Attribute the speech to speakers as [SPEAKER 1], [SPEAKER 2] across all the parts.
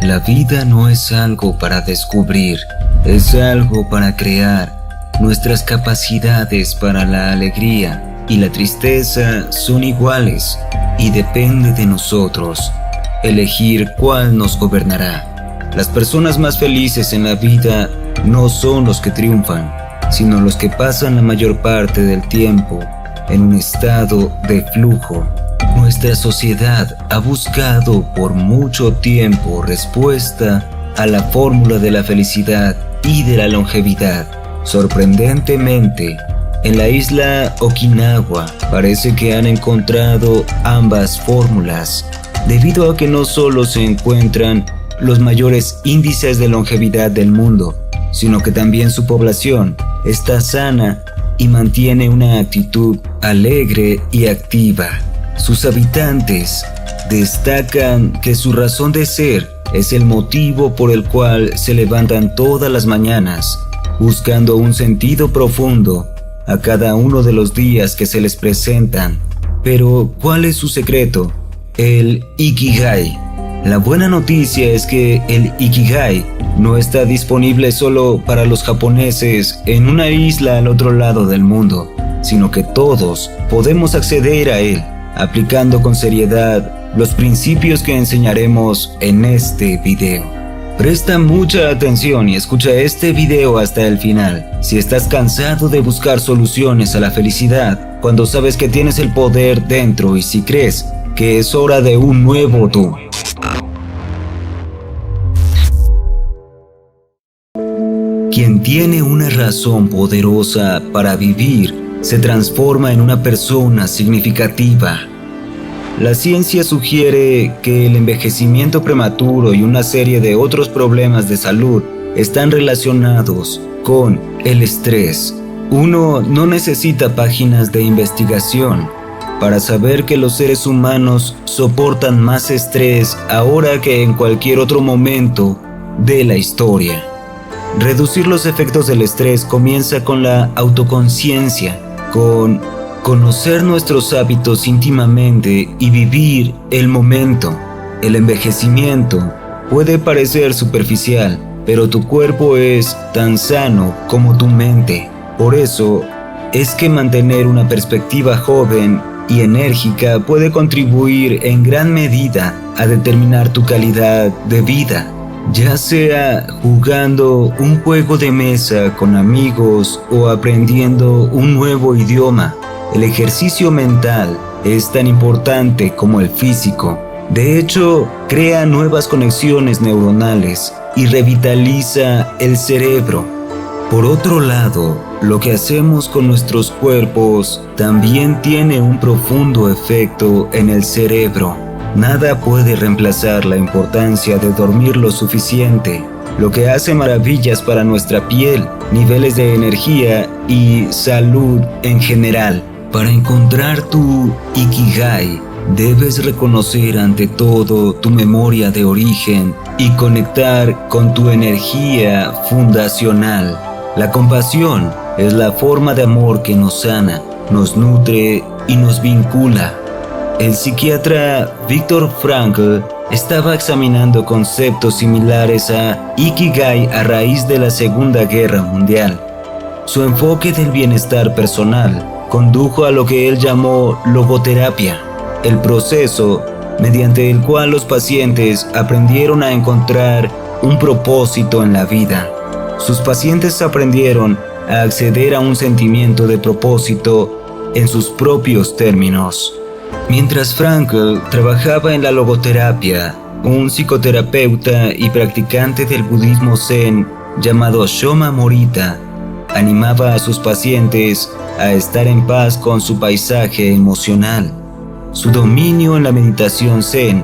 [SPEAKER 1] La vida no es algo para descubrir, es algo para crear. Nuestras capacidades para la alegría y la tristeza son iguales y depende de nosotros elegir cuál nos gobernará. Las personas más felices en la vida no son los que triunfan, sino los que pasan la mayor parte del tiempo en un estado de flujo. Nuestra sociedad ha buscado por mucho tiempo respuesta a la fórmula de la felicidad y de la longevidad. Sorprendentemente, en la isla Okinawa parece que han encontrado ambas fórmulas, debido a que no solo se encuentran los mayores índices de longevidad del mundo, sino que también su población está sana y mantiene una actitud alegre y activa. Sus habitantes destacan que su razón de ser es el motivo por el cual se levantan todas las mañanas, buscando un sentido profundo a cada uno de los días que se les presentan. Pero, ¿cuál es su secreto? El Ikigai. La buena noticia es que el Ikigai no está disponible solo para los japoneses en una isla al otro lado del mundo, sino que todos podemos acceder a él, aplicando con seriedad los principios que enseñaremos en este video. Presta mucha atención y escucha este video hasta el final. Si estás cansado de buscar soluciones a la felicidad, cuando sabes que tienes el poder dentro y si crees que es hora de un nuevo tú. Quien tiene una razón poderosa para vivir se transforma en una persona significativa. La ciencia sugiere que el envejecimiento prematuro y una serie de otros problemas de salud están relacionados con el estrés. Uno no necesita páginas de investigación para saber que los seres humanos soportan más estrés ahora que en cualquier otro momento de la historia. Reducir los efectos del estrés comienza con la autoconciencia, con conocer nuestros hábitos íntimamente y vivir el momento. El envejecimiento puede parecer superficial, pero tu cuerpo es tan sano como tu mente. Por eso es que mantener una perspectiva joven y enérgica puede contribuir en gran medida a determinar tu calidad de vida. Ya sea jugando un juego de mesa con amigos o aprendiendo un nuevo idioma, el ejercicio mental es tan importante como el físico. De hecho, crea nuevas conexiones neuronales y revitaliza el cerebro. Por otro lado, lo que hacemos con nuestros cuerpos también tiene un profundo efecto en el cerebro. Nada puede reemplazar la importancia de dormir lo suficiente, lo que hace maravillas para nuestra piel, niveles de energía y salud en general. Para encontrar tu Ikigai, debes reconocer ante todo tu memoria de origen y conectar con tu energía fundacional. La compasión es la forma de amor que nos sana, nos nutre y nos vincula. El psiquiatra Viktor Frankl estaba examinando conceptos similares a Ikigai a raíz de la Segunda Guerra Mundial. Su enfoque del bienestar personal condujo a lo que él llamó logoterapia, el proceso mediante el cual los pacientes aprendieron a encontrar un propósito en la vida. Sus pacientes aprendieron a acceder a un sentimiento de propósito en sus propios términos. Mientras Frankl trabajaba en la logoterapia, un psicoterapeuta y practicante del budismo zen llamado Shoma Morita animaba a sus pacientes a estar en paz con su paisaje emocional. Su dominio en la meditación zen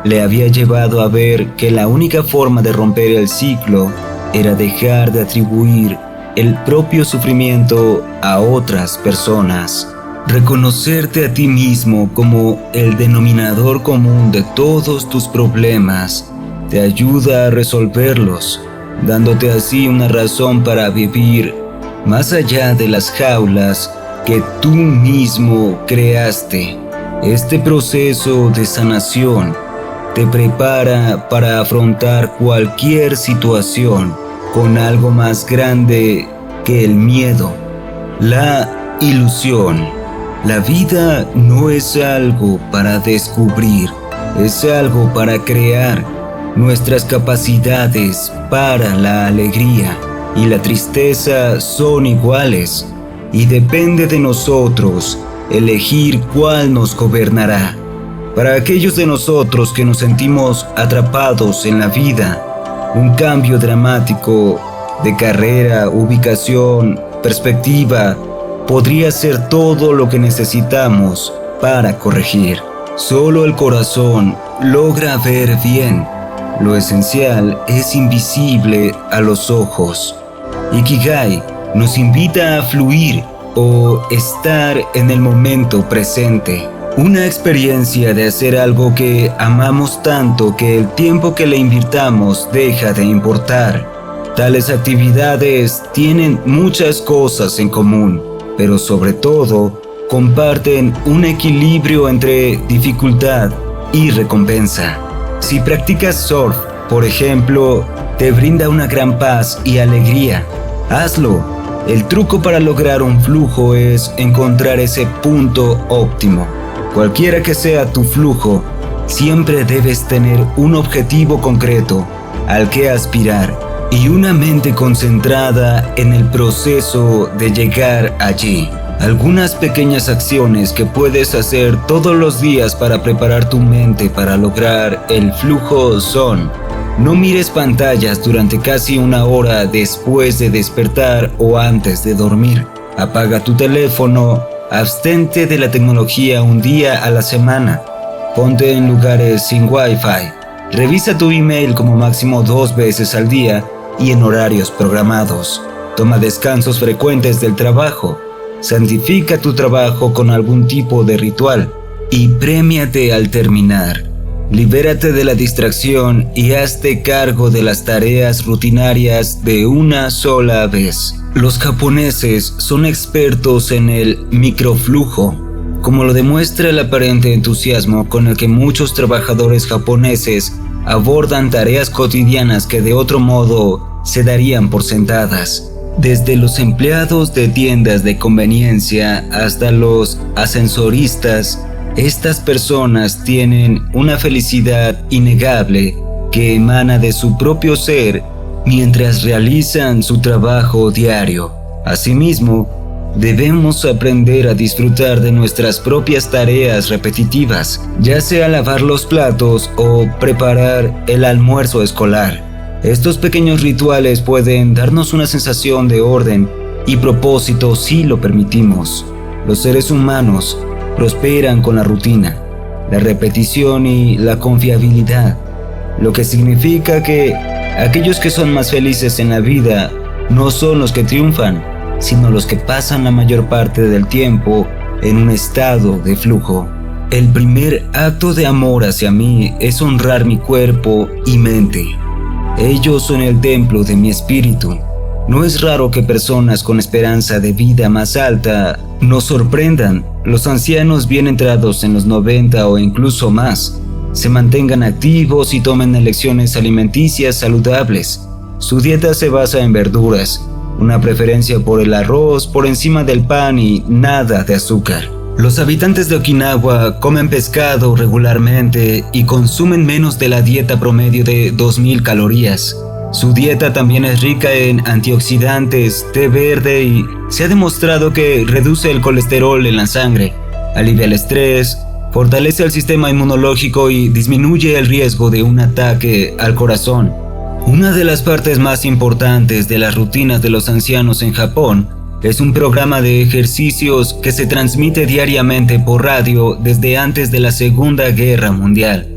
[SPEAKER 1] le había llevado a ver que la única forma de romper el ciclo era dejar de atribuir el propio sufrimiento a otras personas. Reconocerte a ti mismo como el denominador común de todos tus problemas te ayuda a resolverlos, dándote así una razón para vivir más allá de las jaulas que tú mismo creaste. Este proceso de sanación te prepara para afrontar cualquier situación con algo más grande que el miedo, la ilusión. La vida no es algo para descubrir, es algo para crear. Nuestras capacidades para la alegría y la tristeza son iguales y depende de nosotros elegir cuál nos gobernará. Para aquellos de nosotros que nos sentimos atrapados en la vida, un cambio dramático de carrera, ubicación, perspectiva, podría ser todo lo que necesitamos para corregir. Solo el corazón logra ver bien. Lo esencial es invisible a los ojos. Ikigai nos invita a fluir o estar en el momento presente. Una experiencia de hacer algo que amamos tanto que el tiempo que le invirtamos deja de importar. Tales actividades tienen muchas cosas en común, pero sobre todo comparten un equilibrio entre dificultad y recompensa. Si practicas surf, por ejemplo, te brinda una gran paz y alegría. Hazlo. El truco para lograr un flujo es encontrar ese punto óptimo. Cualquiera que sea tu flujo, siempre debes tener un objetivo concreto al que aspirar y una mente concentrada en el proceso de llegar allí. Algunas pequeñas acciones que puedes hacer todos los días para preparar tu mente para lograr el flujo son: no mires pantallas durante casi una hora después de despertar o antes de dormir. Apaga tu teléfono, abstente de la tecnología un día a la semana. Ponte en lugares sin Wi-Fi. Revisa tu email como máximo 2 veces al día y en horarios programados. Toma descansos frecuentes del trabajo. Santifica tu trabajo con algún tipo de ritual y prémiate al terminar. Libérate de la distracción y hazte cargo de las tareas rutinarias de una sola vez. Los japoneses son expertos en el microflujo, como lo demuestra el aparente entusiasmo con el que muchos trabajadores japoneses abordan tareas cotidianas que de otro modo se darían por sentadas. Desde los empleados de tiendas de conveniencia hasta los ascensoristas, estas personas tienen una felicidad innegable que emana de su propio ser mientras realizan su trabajo diario. Asimismo, debemos aprender a disfrutar de nuestras propias tareas repetitivas, ya sea lavar los platos o preparar el almuerzo escolar. Estos pequeños rituales pueden darnos una sensación de orden y propósito si lo permitimos. Los seres humanos prosperan con la rutina, la repetición y la confiabilidad, lo que significa que aquellos que son más felices en la vida no son los que triunfan, sino los que pasan la mayor parte del tiempo en un estado de flujo. El primer acto de amor hacia mí es honrar mi cuerpo y mente. Ellos son el templo de mi espíritu. No es raro que personas con esperanza de vida más alta nos sorprendan. Los ancianos bien entrados en los 90 o incluso más se mantengan activos y tomen elecciones alimenticias saludables. Su dieta se basa en verduras, una preferencia por el arroz por encima del pan y nada de azúcar. Los habitantes de Okinawa comen pescado regularmente y consumen menos de la dieta promedio de 2000 calorías. Su dieta también es rica en antioxidantes, té verde y se ha demostrado que reduce el colesterol en la sangre, alivia el estrés, fortalece el sistema inmunológico y disminuye el riesgo de un ataque al corazón. Una de las partes más importantes de las rutinas de los ancianos en Japón es un programa de ejercicios que se transmite diariamente por radio desde antes de la Segunda Guerra Mundial.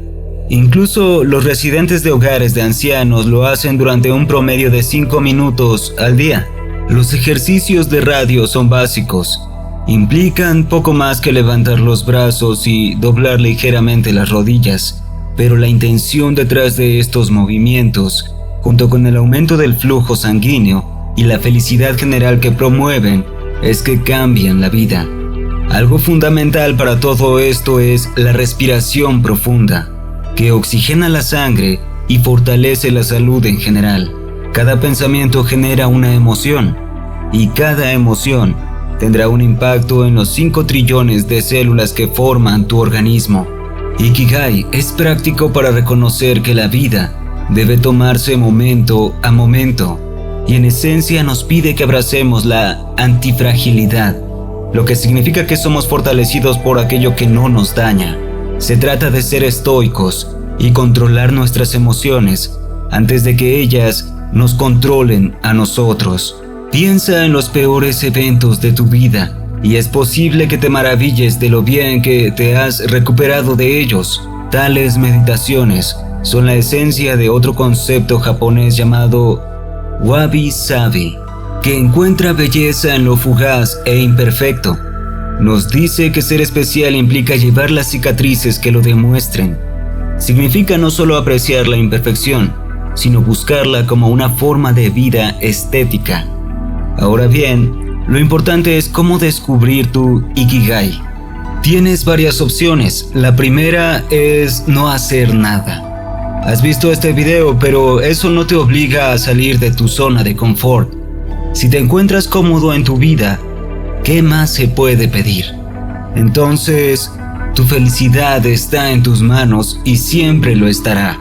[SPEAKER 1] Incluso los residentes de hogares de ancianos lo hacen durante un promedio de 5 minutos al día. Los ejercicios de radio son básicos. Implican poco más que levantar los brazos y doblar ligeramente las rodillas, pero la intención detrás de estos movimientos, junto con el aumento del flujo sanguíneo y la felicidad general que promueven, es que cambian la vida. Algo fundamental para todo esto es la respiración profunda. que oxigena la sangre y fortalece la salud en general. Cada pensamiento genera una emoción, y cada emoción tendrá un impacto en los 5 trillones de células que forman tu organismo. Ikigai es práctico para reconocer que la vida debe tomarse momento a momento, y en esencia nos pide que abracemos la antifragilidad, lo que significa que somos fortalecidos por aquello que no nos daña. Se trata de ser estoicos y controlar nuestras emociones antes de que ellas nos controlen a nosotros. Piensa en los peores eventos de tu vida y es posible que te maravilles de lo bien que te has recuperado de ellos. Tales meditaciones son la esencia de otro concepto japonés llamado wabi-sabi, que encuentra belleza en lo fugaz e imperfecto. Nos dice que ser especial implica llevar las cicatrices que lo demuestren. Significa no solo apreciar la imperfección, sino buscarla como una forma de vida estética. Ahora bien, lo importante es cómo descubrir tu Ikigai. Tienes varias opciones. La primera es no hacer nada. Has visto este video, pero eso no te obliga a salir de tu zona de confort. Si te encuentras cómodo en tu vida, ¿qué más se puede pedir? Entonces, tu felicidad está en tus manos y siempre lo estará.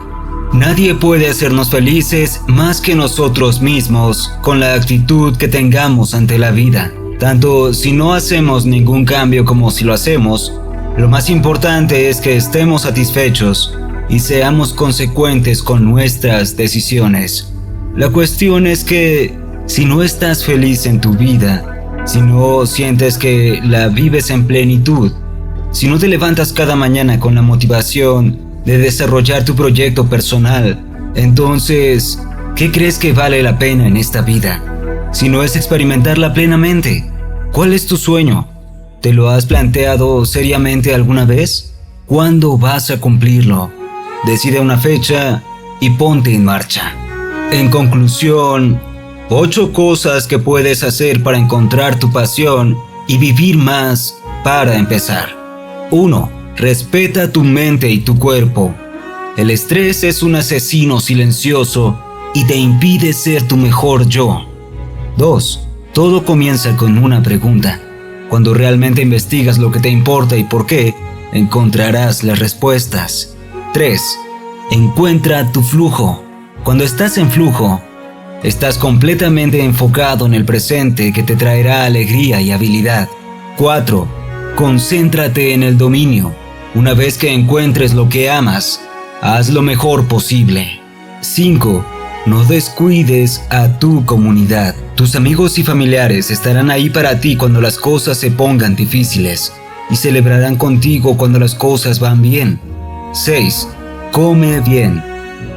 [SPEAKER 1] Nadie puede hacernos felices más que nosotros mismos con la actitud que tengamos ante la vida. Tanto si no hacemos ningún cambio como si lo hacemos, lo más importante es que estemos satisfechos y seamos consecuentes con nuestras decisiones. La cuestión es que si no estás feliz en tu vida, si no sientes que la vives en plenitud, si no te levantas cada mañana con la motivación de desarrollar tu proyecto personal, entonces, ¿qué crees que vale la pena en esta vida? Si no es experimentarla plenamente, ¿cuál es tu sueño? ¿Te lo has planteado seriamente alguna vez? ¿Cuándo vas a cumplirlo? Decide una fecha y ponte en marcha. En conclusión, 8 cosas que puedes hacer para encontrar tu pasión y vivir más para empezar. 1. Respeta tu mente y tu cuerpo. El estrés es un asesino silencioso y te impide ser tu mejor yo. 2. Todo comienza con una pregunta. Cuando realmente investigas lo que te importa y por qué, encontrarás las respuestas. 3. Encuentra tu flujo. Cuando estás en flujo, estás completamente enfocado en el presente que te traerá alegría y habilidad. 4. Concéntrate en el dominio. Una vez que encuentres lo que amas, haz lo mejor posible. 5. No descuides a tu comunidad. Tus amigos y familiares estarán ahí para ti cuando las cosas se pongan difíciles y celebrarán contigo cuando las cosas van bien. 6. Come bien.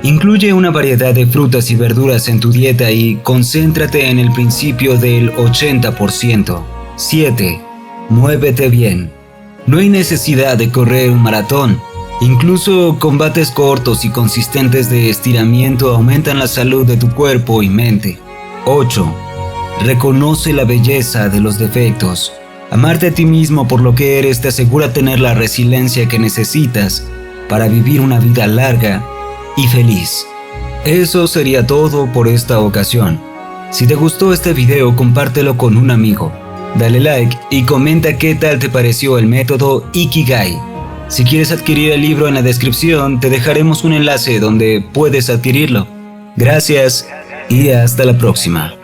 [SPEAKER 1] Incluye una variedad de frutas y verduras en tu dieta y concéntrate en el principio del 80%. 7. Muévete bien. No hay necesidad de correr un maratón. Incluso combates cortos y consistentes de estiramiento aumentan la salud de tu cuerpo y mente. 8. Reconoce la belleza de los defectos. Amarte a ti mismo por lo que eres te asegura tener la resiliencia que necesitas para vivir una vida larga y feliz. Eso sería todo por esta ocasión. Si te gustó este video, compártelo con un amigo. Dale like y comenta qué tal te pareció el método Ikigai. Si quieres adquirir el libro, en la descripción te dejaremos un enlace donde puedes adquirirlo. Gracias y hasta la próxima.